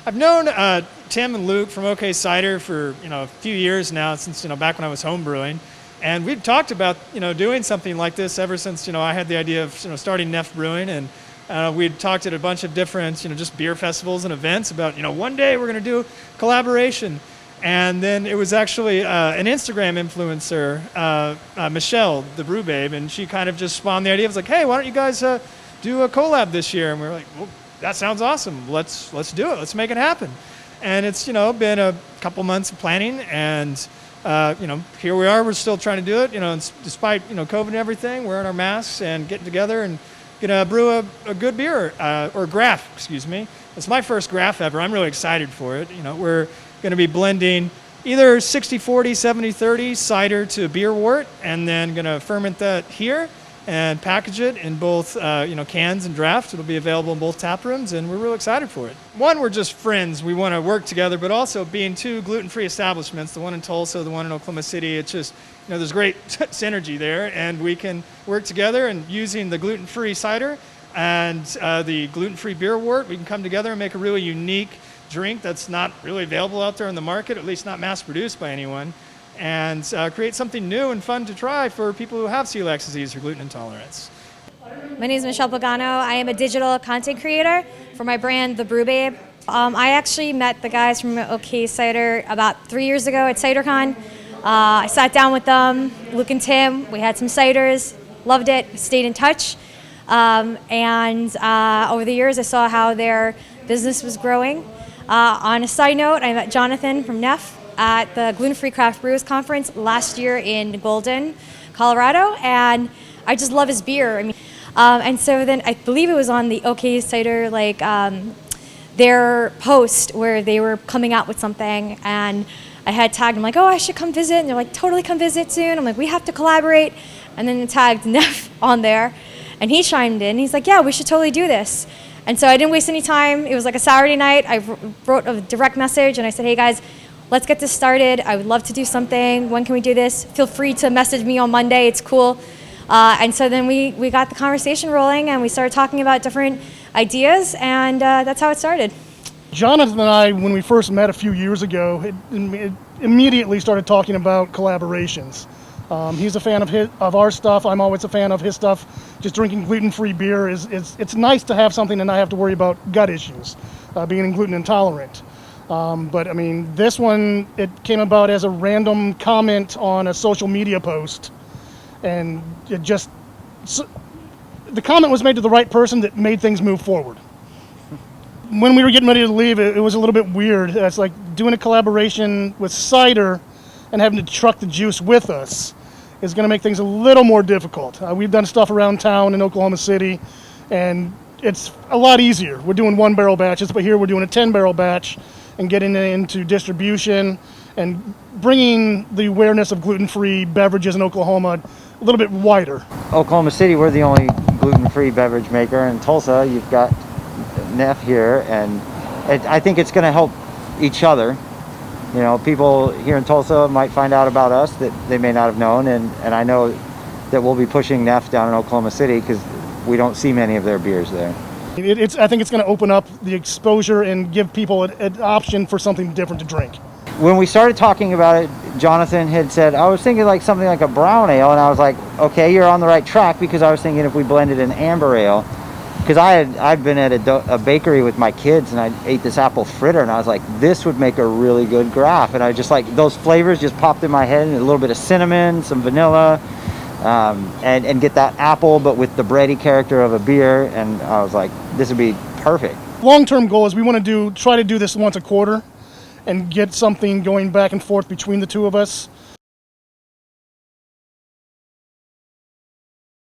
I've known Tim and Luke from OK Cider for a few years now, since back when I was home brewing, and we've talked about doing something like this ever since I had the idea of starting NEFF Brewing, and we'd talked at a bunch of different just beer festivals and events about one day we're going to do collaboration, and then it was actually an Instagram influencer, Michelle, the brew babe, and she kind of just spawned the idea. It was like, hey, why don't you guys do a collab this year? And we were like, well, that sounds awesome. Let's do it. Let's make it happen. And it's been a couple months of planning, and here we are. We're still trying to do it. Despite COVID and everything, wearing our masks and getting together and gonna brew a good beer or graph. Excuse me. It's my first graph ever. I'm really excited for it. We're gonna be blending either 60-40, 70-30 cider to beer wort, and then gonna ferment that here and package it in both cans and draft. It'll be available in both tap rooms, and we're real excited for it. One, we're just friends. We want to work together, but also being two gluten-free establishments, the one in Tulsa, the one in Oklahoma City, it's just, there's great synergy there, and we can work together, and using the gluten-free cider and the gluten-free beer wort, we can come together and make a really unique drink that's not really available out there in the market, at least not mass-produced by anyone, and create something new and fun to try for people who have celiac disease or gluten intolerance. My name is Michelle Pagano. I am a digital content creator for my brand, The Brew Babe. I actually met the guys from OK Cider about 3 years ago at CiderCon. I sat down with them, Luke and Tim. We had some ciders, loved it, stayed in touch. And over the years, I saw how their business was growing. On a side note, I met Jonathan from NEFF at the Gluten-Free Craft Brewers Conference last year in Golden, Colorado, and I just love his beer. And so then I believe it was on the OK Cider, their post where they were coming out with something, and I had tagged them like, oh, I should come visit, and they're like, totally come visit soon. I'm like, we have to collaborate, and then tagged NEFF on there, and he chimed in. He's like, yeah, we should totally do this. And so I didn't waste any time. It was like a Saturday night. I wrote a direct message, and I said, hey guys, let's get this started. I would love to do something. When can we do this? Feel free to message me on Monday. It's cool. And so then we got the conversation rolling, and we started talking about different ideas, and that's how it started. Jonathan and I, when we first met a few years ago, it immediately started talking about collaborations. He's a fan of our stuff. I'm always a fan of his stuff. Just drinking gluten-free beer it's nice to have something and not have to worry about gut issues, being gluten intolerant. But this one, it came about as a random comment on a social media post, and the comment was made to the right person that made things move forward. When we were getting ready to leave, it was a little bit weird. It's like doing a collaboration with cider and having to truck the juice with us is going to make things a little more difficult. We've done stuff around town in Oklahoma City, and it's a lot easier. We're doing 1-barrel batches, but here we're doing a 10-barrel batch and getting it into distribution and bringing the awareness of gluten-free beverages in Oklahoma a little bit wider. Oklahoma City, we're the only gluten-free beverage maker. In Tulsa, you've got NEFF here, and I think it's going to help each other. People here in Tulsa might find out about us that they may not have known, and I know that we'll be pushing NEFF down in Oklahoma City because we don't see many of their beers there. I think it's going to open up the exposure and give people an option for something different to drink. When we started talking about it, Jonathan had said, I was thinking like something like a brown ale, and I was like, okay, you're on the right track, because I was thinking if we blended an amber ale, because I'd been at a bakery with my kids, and I ate this apple fritter, and I was like, this would make a really good graph. And I just like, those flavors just popped in my head, and a little bit of cinnamon, some vanilla, and get that apple, but with the bready character of a beer. And I was like, this would be perfect. Long-term goal is we want to try to do this once a quarter and get something going back and forth between the two of us.